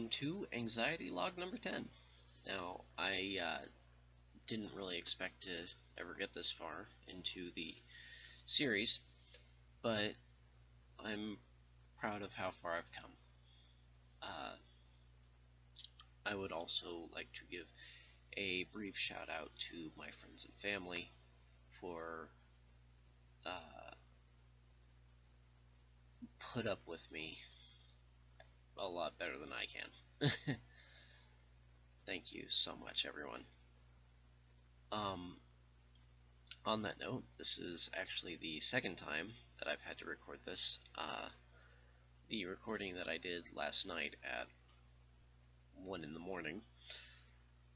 to anxiety log number 10. Now, I didn't really expect to ever get this far into the series, but I'm proud of how far I've come. I would also like to give a brief shout out to my friends and family for put up with me a lot better than I can. Thank you so much, everyone. On that note, this is actually the second time that I've had to record this. The recording that I did last night at 1 in the morning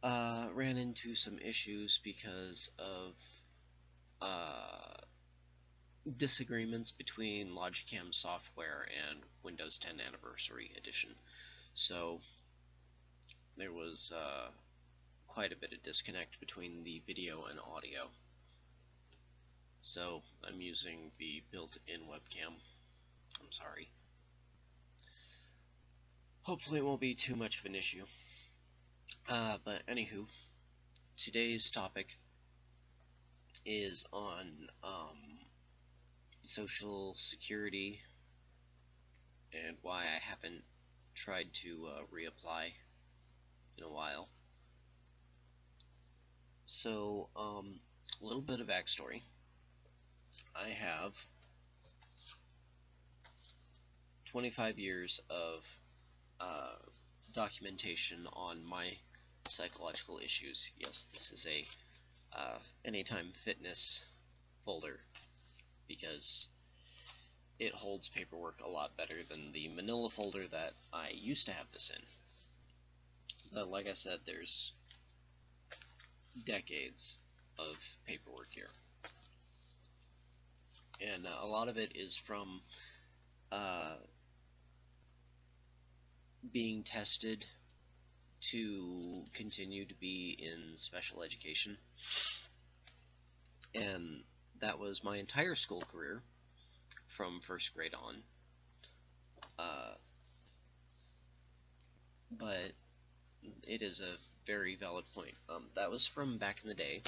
ran into some issues because of disagreements between Logicam software and Windows 10 Anniversary Edition. So there was quite a bit of disconnect between the video and audio. So I'm using the built-in webcam. I'm sorry. Hopefully it won't be too much of an issue. But anywho, today's topic is on Social Security and why I haven't tried to reapply in a while. So, a little bit of backstory. I have 25 years of documentation on my psychological issues. Yes, this is a Anytime Fitness folder because it holds paperwork a lot better than the manila folder that I used to have this in. But like I said, there's decades of paperwork here. And a lot of it is from being tested to continue to be in special education. And that was my entire school career from first grade on. But it is a very valid point. That was from back in the day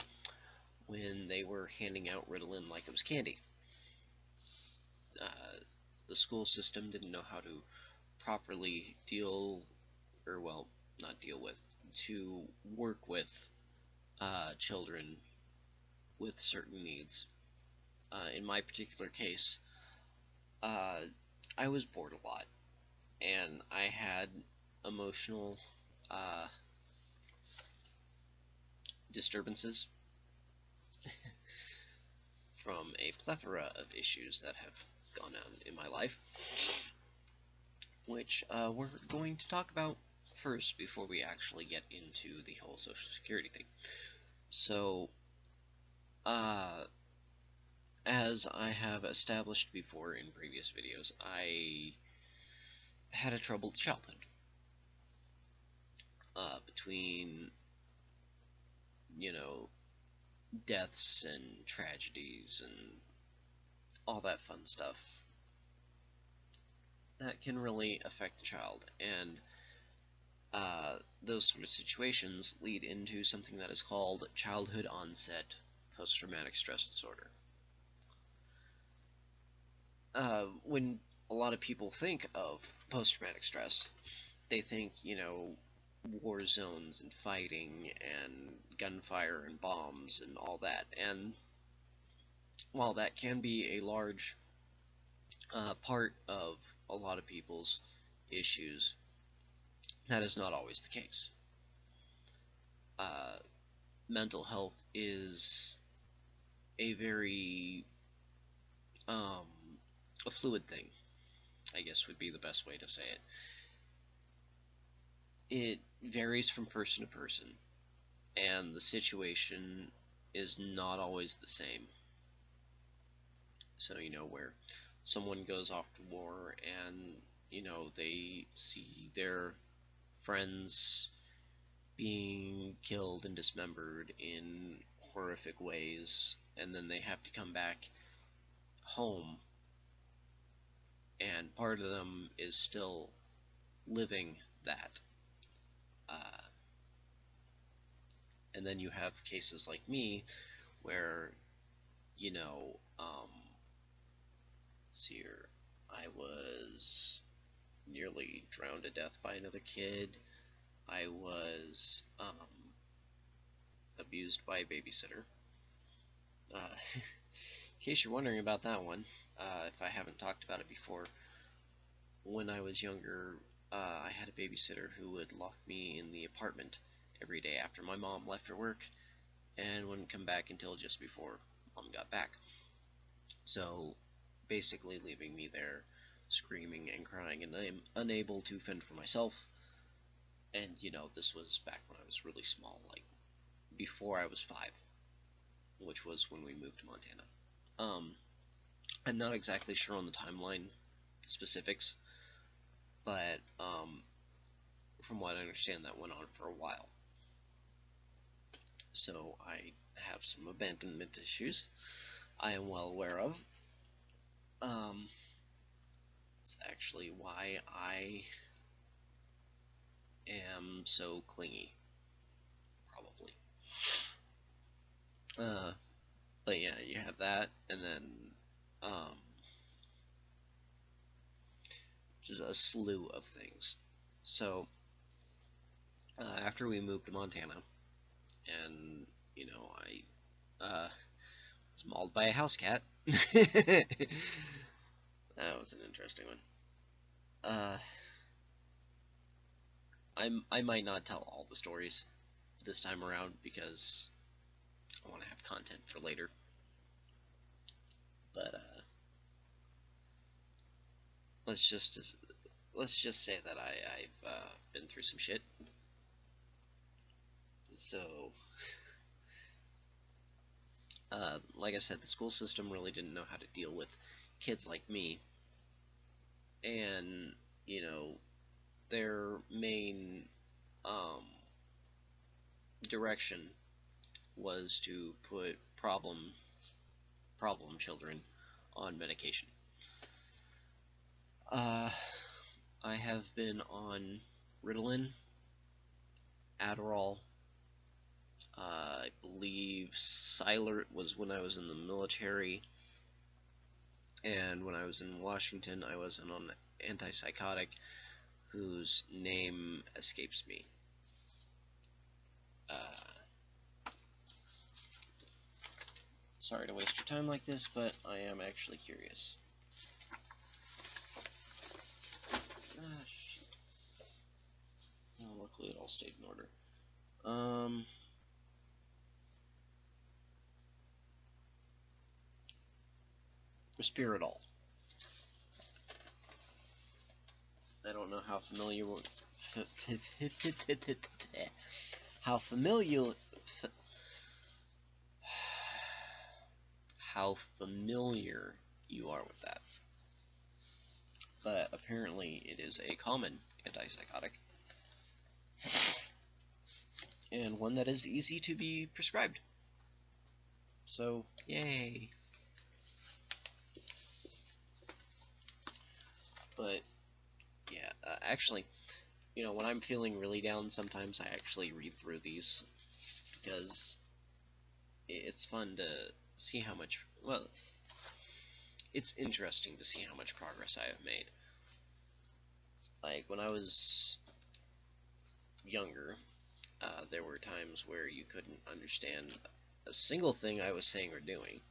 when they were handing out Ritalin like it was candy. The school system didn't know how to properly to work with children with certain needs. In my particular case, I was bored a lot, and I had emotional disturbances from a plethora of issues that have gone on in my life, which we're going to talk about first before we actually get into the whole Social Security thing. So, as I have established before in previous videos, I had a troubled childhood. Between, deaths and tragedies and all that fun stuff that can really affect the child, and those sort of situations lead into something that is called childhood onset post-traumatic stress disorder. When a lot of people think of post-traumatic stress, they think, war zones and fighting and gunfire and bombs and all that. And while that can be a large part of a lot of people's issues, that is not always the case. Mental health is a very a fluid thing, I guess would be the best way to say it. It varies from person to person, and the situation is not always the same. So, where someone goes off to war and, they see their friends being killed and dismembered in horrific ways, and then they have to come back home, and part of them is still living that. And then you have cases like me where, let's see here, I was nearly drowned to death by another kid. I was abused by a babysitter. In case you're wondering about that one, if I haven't talked about it before, when I was younger, I had a babysitter who would lock me in the apartment every day after my mom left for work and wouldn't come back until just before mom got back. So basically leaving me there screaming and crying, and I'm unable to fend for myself. And this was back when I was really small, like before I was 5, which was when we moved to Montana. I'm not exactly sure on the timeline specifics, but from what I understand, that went on for a while. So I have some abandonment issues I am well aware of. It's actually why I am so clingy, probably. But yeah, you have that, and then just a slew of things. So after we moved to Montana, and I was mauled by a house cat. That was an interesting one. I might not tell all the stories this time around because I want to have content for later. But let's just say that I've been through some shit. So, like I said, the school system really didn't know how to deal with kids like me, and their main direction was to put problem children on medication. I have been on Ritalin, Adderall. I believe Cylert was when I was in the military, and when I was in Washington, I was on an antipsychotic whose name escapes me. Sorry to waste your time like this, but I am actually curious. Shit. Oh, luckily it all stayed in order. Respiridol. I don't know how familiar you are with that, but apparently it is a common antipsychotic and one that is easy to be prescribed. So, yay. But yeah, actually, when I'm feeling really down, sometimes I actually read through these because it's fun to see how much, well, it's interesting to see how much progress I have made. Like, when I was younger, there were times where you couldn't understand a single thing I was saying or doing.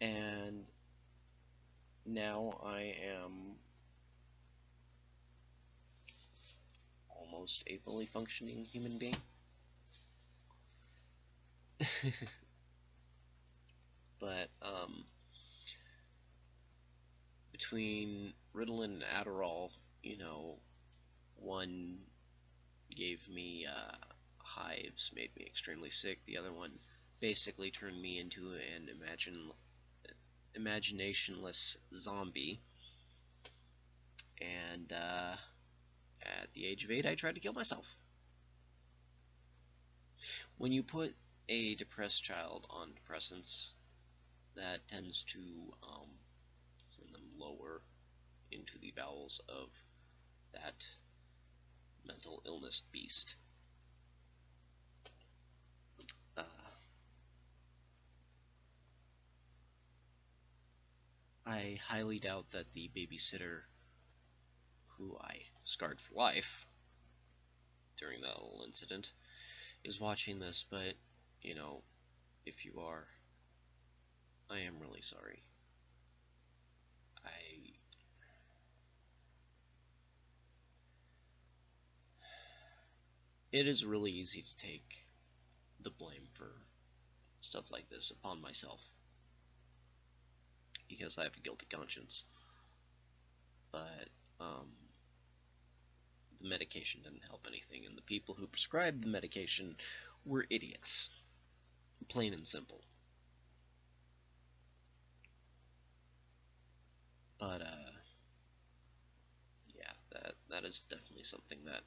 And now I am almost a fully functioning human being. But between Ritalin and Adderall, one gave me hives, made me extremely sick. The other one basically turned me into an imaginationless zombie. And at the age of 8, I tried to kill myself. When you put a depressed child on depressants, that tends to send them lower into the bowels of that mental illness beast. I highly doubt that the babysitter who I scarred for life during that little incident is watching this, but, you know, if you are, I am really sorry. It is really easy to take the blame for stuff like this upon myself, because I have a guilty conscience. But, the medication didn't help anything, and the people who prescribed the medication were idiots. Plain and simple. But, yeah, that is definitely something that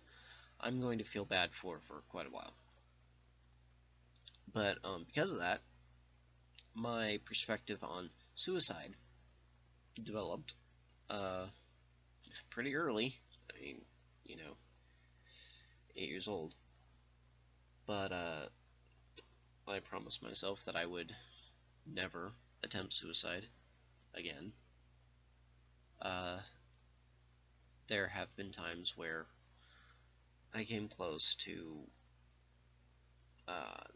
I'm going to feel bad for quite a while. But, because of that, my perspective on suicide developed, pretty early. I mean, you know, 8 years old. But, I promised myself that I would never attempt suicide again. There have been times where I came close to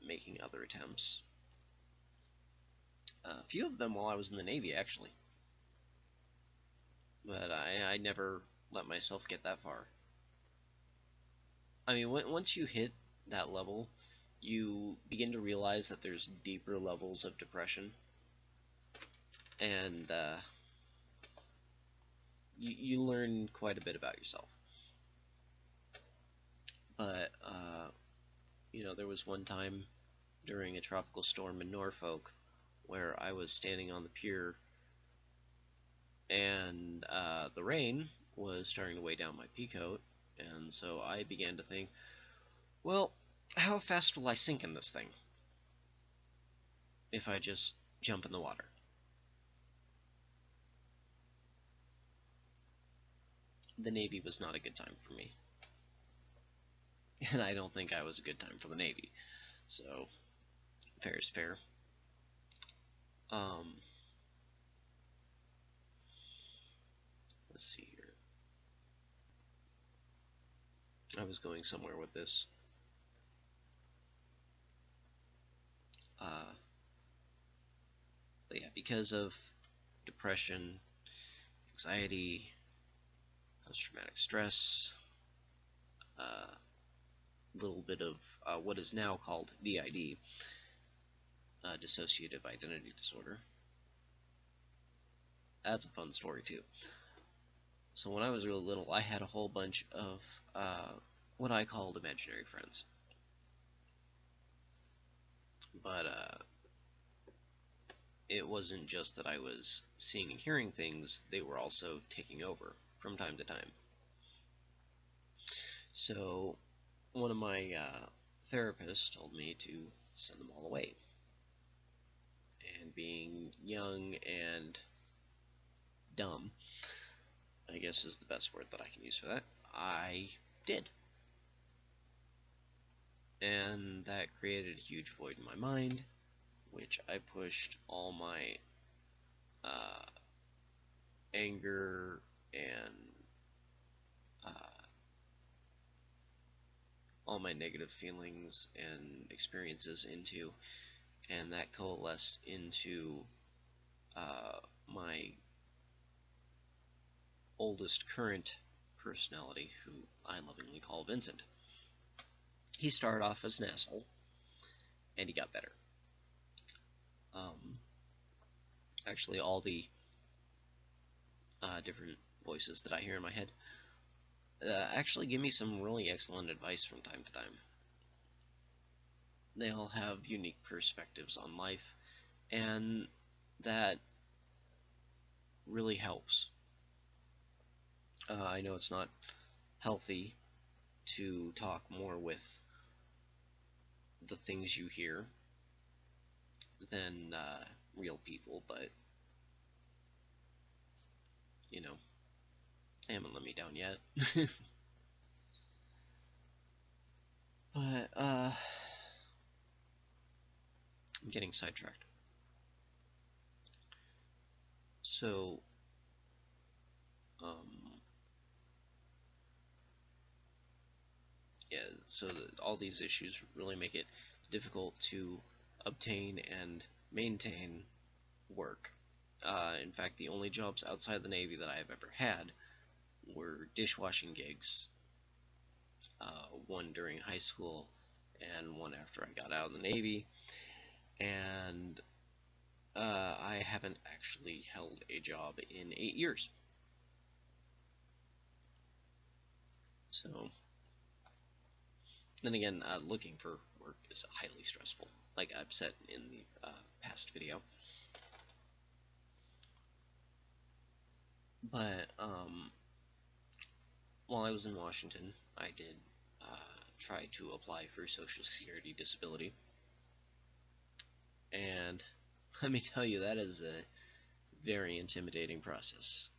making other attempts. A few of them while I was in the Navy, actually. But I never let myself get that far. I mean, once you hit that level, you begin to realize that there's deeper levels of depression. And you learn quite a bit about yourself. But, you know, there was one time during a tropical storm in Norfolk where I was standing on the pier, and the rain was starting to weigh down my peacoat, and so I began to think, well, how fast will I sink in this thing if I just jump in the water? The Navy was not a good time for me. And I don't think I was a good time for the Navy. So, fair is fair. Let's see here. I was going somewhere with this. But yeah, because of depression, anxiety, post-traumatic stress, a little bit of what is now called DID, dissociative identity disorder. That's a fun story too. So when I was real little, I had a whole bunch of what I called imaginary friends. But it wasn't just that I was seeing and hearing things, they were also taking over from time to time. So one of my therapists told me to send them all away. And being young and dumb, I guess is the best word that I can use for that, I did. And that created a huge void in my mind, which I pushed all my anger and all my negative feelings and experiences into, and that coalesced into my oldest current personality, who I lovingly call Vincent. He started off as an asshole, and he got better. Actually, all the different voices that I hear in my head actually give me some really excellent advice from time to time. They all have unique perspectives on life, and that really helps. I know it's not healthy to talk more with the things you hear than real people, but, you know, they haven't let me down yet. But, I'm getting sidetracked. So, yeah, so all these issues really make it difficult to obtain and maintain work. In fact, the only jobs outside the Navy that I've ever had were dishwashing gigs, one during high school and one after I got out of the Navy, and I haven't actually held a job in 8 years. So, then again, looking for work is highly stressful, like I've said in the past video. But while I was in Washington, I did try to apply for Social Security disability. And let me tell you, that is a very intimidating process.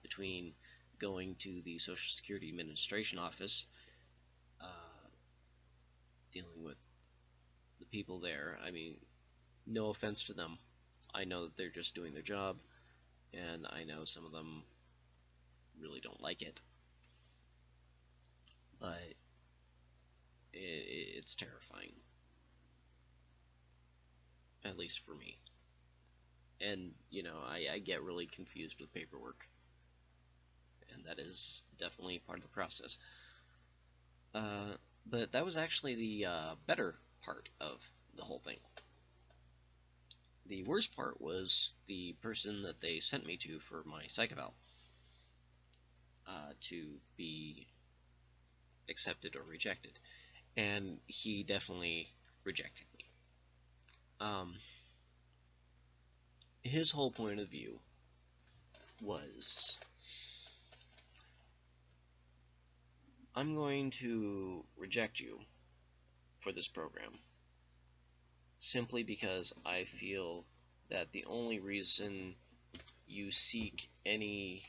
Between going to the Social Security Administration office, dealing with the people there, I mean, no offense to them. I know that they're just doing their job, and I know some of them really don't like it. But it's terrifying. At least for me. And, you know, I get really confused with paperwork. And that is definitely part of the process. But that was actually the better part of the whole thing. The worst part was the person that they sent me to for my psych eval, to be accepted or rejected. And he definitely rejected me. His whole point of view was, I'm going to reject you for this program simply because I feel that the only reason you seek any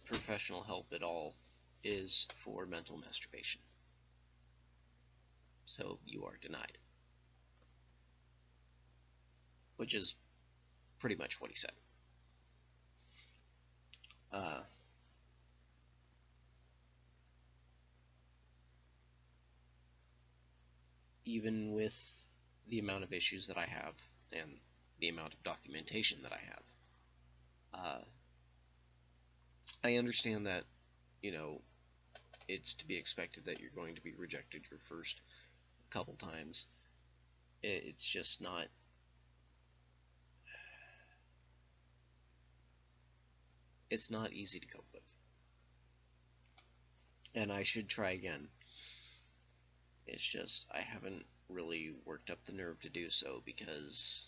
professional help at all is for mental masturbation. So you are denied. Which is pretty much what he said. Even with the amount of issues that I have and the amount of documentation that I have, I understand that, you know, it's to be expected that you're going to be rejected your first couple times. It's just not. It's not easy to cope with. And I should try again. It's just, I haven't really worked up the nerve to do so because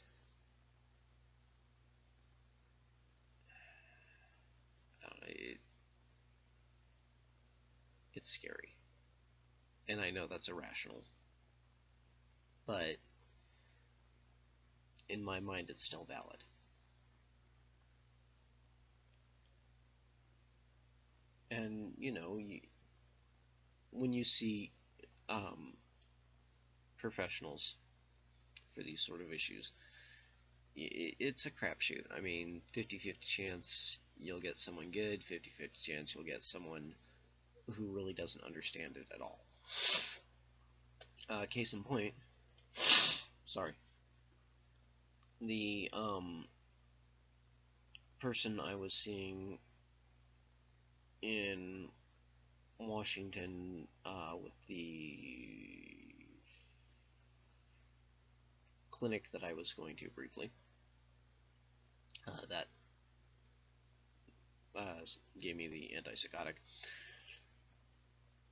it's scary. And I know that's irrational. But in my mind, it's still valid. And, you know, when you see professionals for these sort of issues, it's a crapshoot. I mean, 50-50 chance you'll get someone good, 50-50 chance you'll get someone who really doesn't understand it at all. Case in point, sorry, the person I was seeing in Washington with the clinic that I was going to briefly, that gave me the antipsychotic.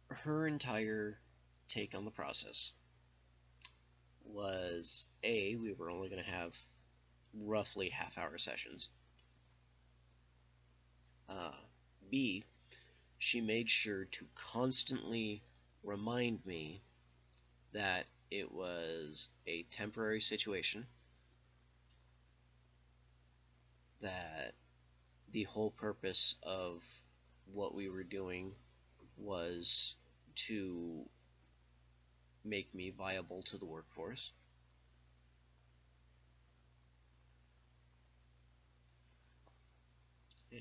Her entire take on the process was, A, we were only going to have roughly half-hour sessions. B, she made sure to constantly remind me that it was a temporary situation, that the whole purpose of what we were doing was to make me viable to the workforce.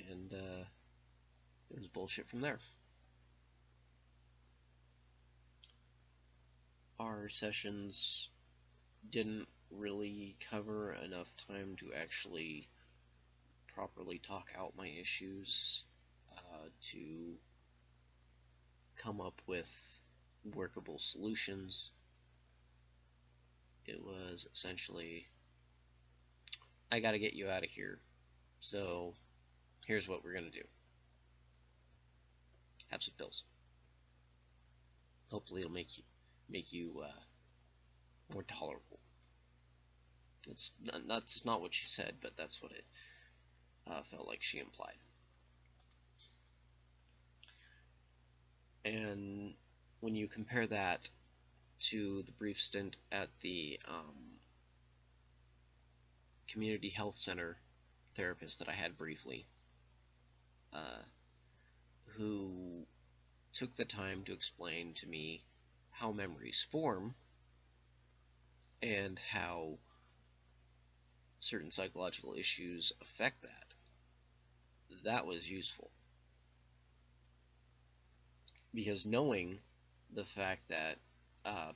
and it was bullshit from there. Our sessions didn't really cover enough time to actually properly talk out my issues, to come up with workable solutions. It was essentially, I gotta get you out of here, so here's what we're gonna do. Have some pills. Hopefully it'll make you more tolerable. That's not what she said, but that's what it felt like she implied. And when you compare that to the brief stint at the community health center therapist that I had briefly, who took the time to explain to me how memories form and how certain psychological issues affect that was useful. Because knowing the fact that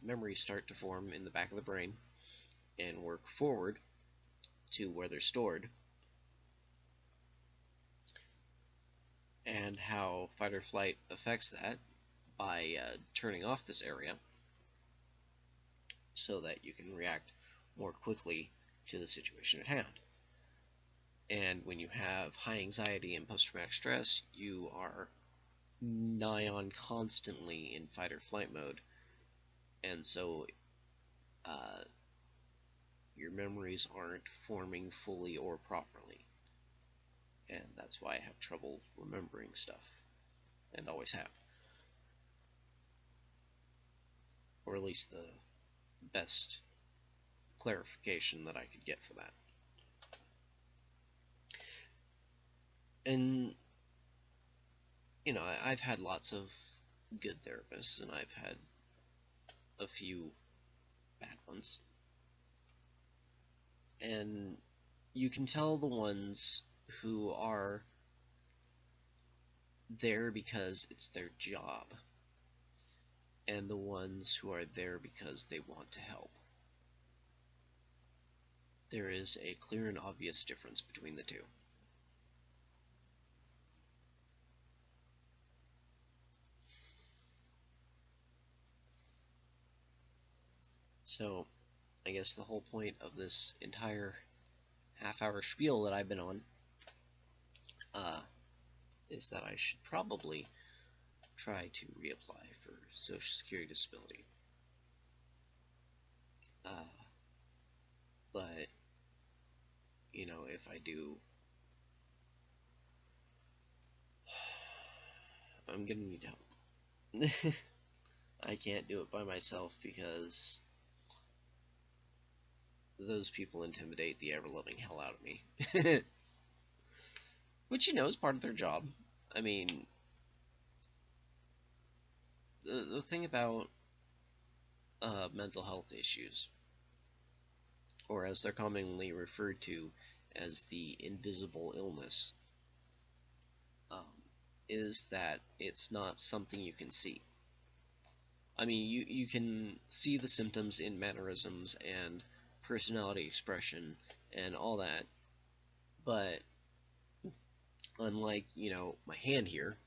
memories start to form in the back of the brain and work forward to where they're stored, and how fight or flight affects that by turning off this area so that you can react more quickly to the situation at hand. And when you have high anxiety and post-traumatic stress, you are nigh on constantly in fight or flight mode, and so your memories aren't forming fully or properly, and that's why I have trouble remembering stuff, and always have, or at least the best clarification that I could get for that. And you know, I've had lots of good therapists, and I've had a few bad ones. And you can tell the ones who are there because it's their job, and the ones who are there because they want to help. There is a clear and obvious difference between the two. So, I guess the whole point of this entire half-hour spiel that I've been on is that I should probably try to reapply for Social Security disability. But, you know, if I do, I'm gonna need help. I can't do it by myself because those people intimidate the ever-loving hell out of me. Which, you know, is part of their job. I mean, the thing about mental health issues, or as they're commonly referred to as the invisible illness, is that it's not something you can see. I mean, you can see the symptoms in mannerisms and personality expression and all that, but unlike, you know, my hand here,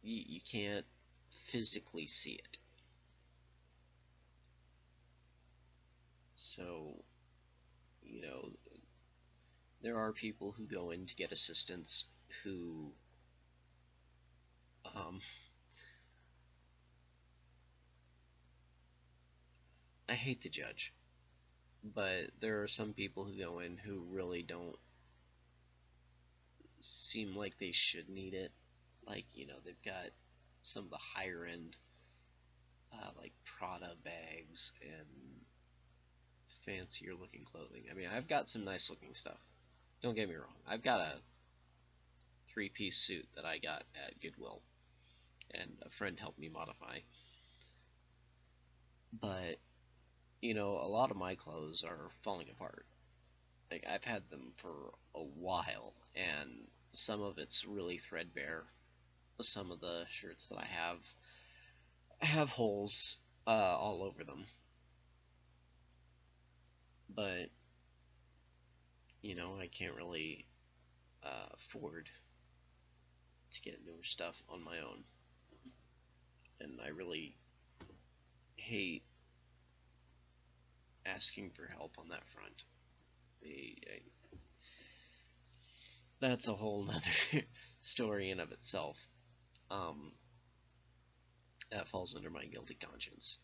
you can't physically see it. So, you know, there are people who go in to get assistance who I hate to judge, but there are some people who go in who really don't seem like they should need it. Like, you know, they've got some of the higher end like Prada bags and fancier looking clothing. I mean, I've got some nice looking stuff. Don't get me wrong. I've got a 3-piece suit that I got at Goodwill, and a friend helped me modify. But, you know, a lot of my clothes are falling apart. Like, I've had them for a while, and some of it's really threadbare. Some of the shirts that I have holes all over them. But, I can't really afford to get newer stuff on my own. And I really hate asking for help on that front. That's a whole nother story in of itself. Um, that falls under my guilty conscience.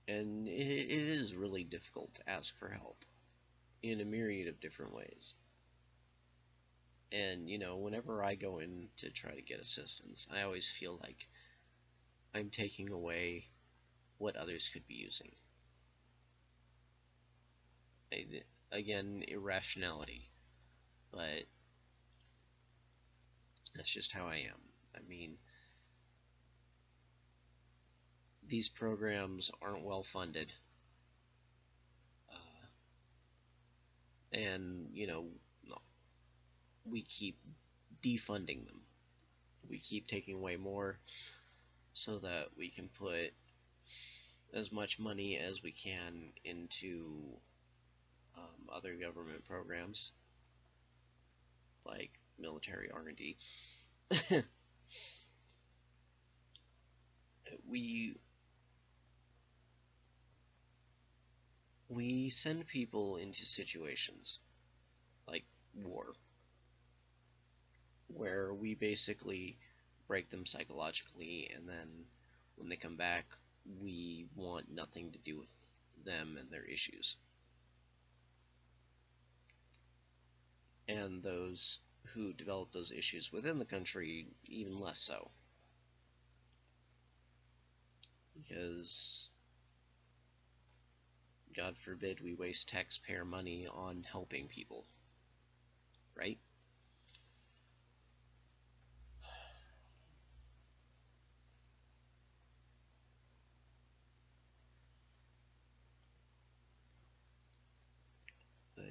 And it is really difficult to ask for help in a myriad of different ways. And, whenever I go in to try to get assistance, I always feel like I'm taking away what others could be using. Again, irrationality, but that's just how I am. I mean, these programs aren't well funded, and we keep defunding them. We keep taking away more so that we can put as much money as we can into other government programs like military R&D. we send people into situations like war, where we basically break them psychologically, and then when they come back, we want nothing to do with them and their issues. And those who develop those issues within the country, even less so. Because, God forbid, we waste taxpayer money on helping people, right? But,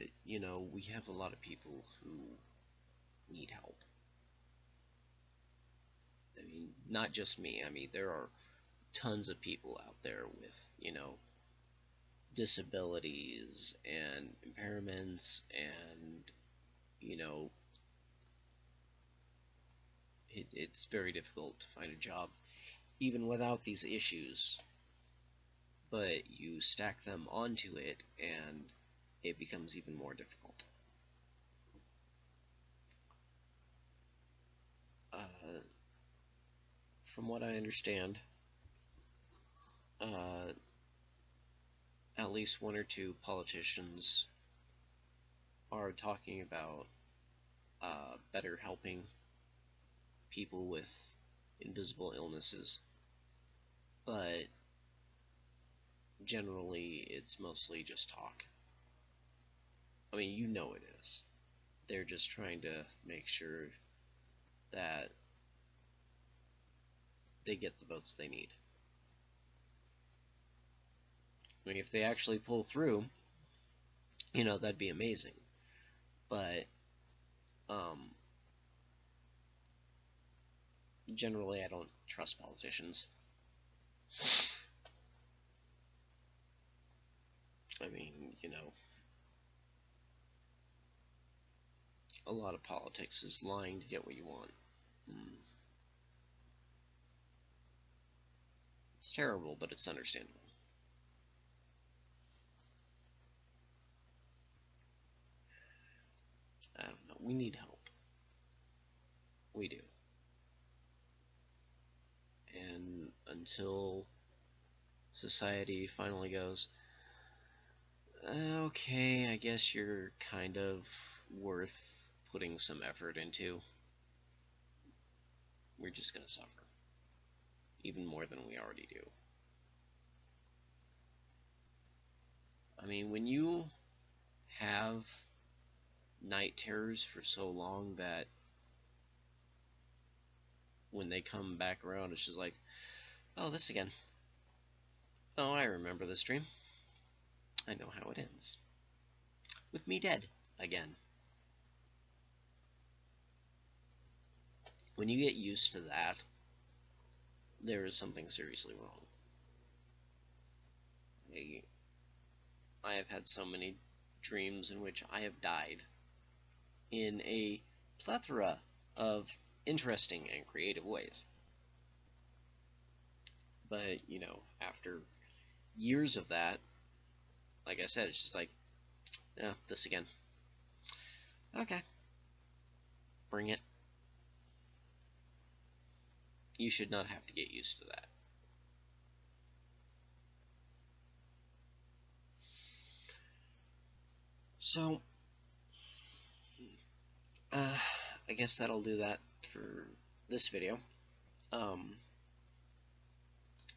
we have a lot of people who need help. I mean, not just me. I mean, there are tons of people out there with, disabilities and impairments, and, it's very difficult to find a job even without these issues. But you stack them onto it, and it becomes even more difficult. From what I understand, at least one or two politicians are talking about better helping people with invisible illnesses, but generally it's mostly just talk. I mean, it is. They're just trying to make sure that they get the votes they need. I mean, if they actually pull through, that'd be amazing. But generally, I don't trust politicians. I mean, a lot of politics is lying to get what you want. It's terrible, but it's understandable. I don't know. We need help. We do. And until society finally goes, okay, I guess you're kind of worth putting some effort into, we're just going to suffer. Even more than we already do. I mean, when you have night terrors for so long that when they come back around, it's just like, oh, this again. Oh, I remember this dream. I know how it ends. With me dead again. When you get used to that, there is something seriously wrong. I have had so many dreams in which I have died in a plethora of interesting and creative ways. But, you know, after years of that, like I said, it's just like, yeah, this again. Okay. Bring it. You should not have to get used to that. So, I guess that'll do that for this video.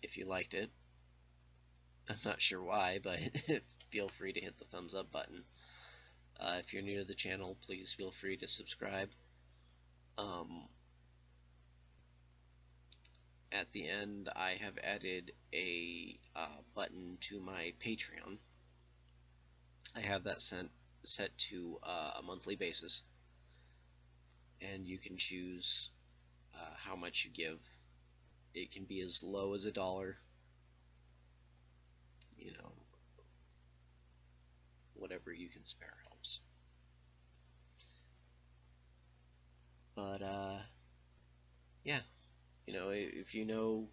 If you liked it, I'm not sure why, but feel free to hit the thumbs up button. If you're new to the channel, please feel free to subscribe. At the end, I have added a button to my Patreon. I have that set to a monthly basis, and you can choose how much you give. It can be as low as $1, you know, whatever you can spare helps. But yeah, you know, if you know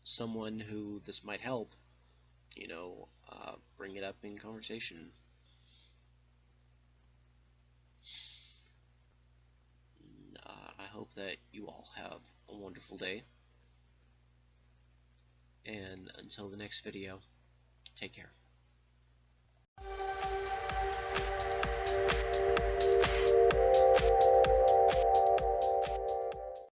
someone who this might help, you know, bring it up in conversation. I hope that you all have a wonderful day, and until the next video, take care.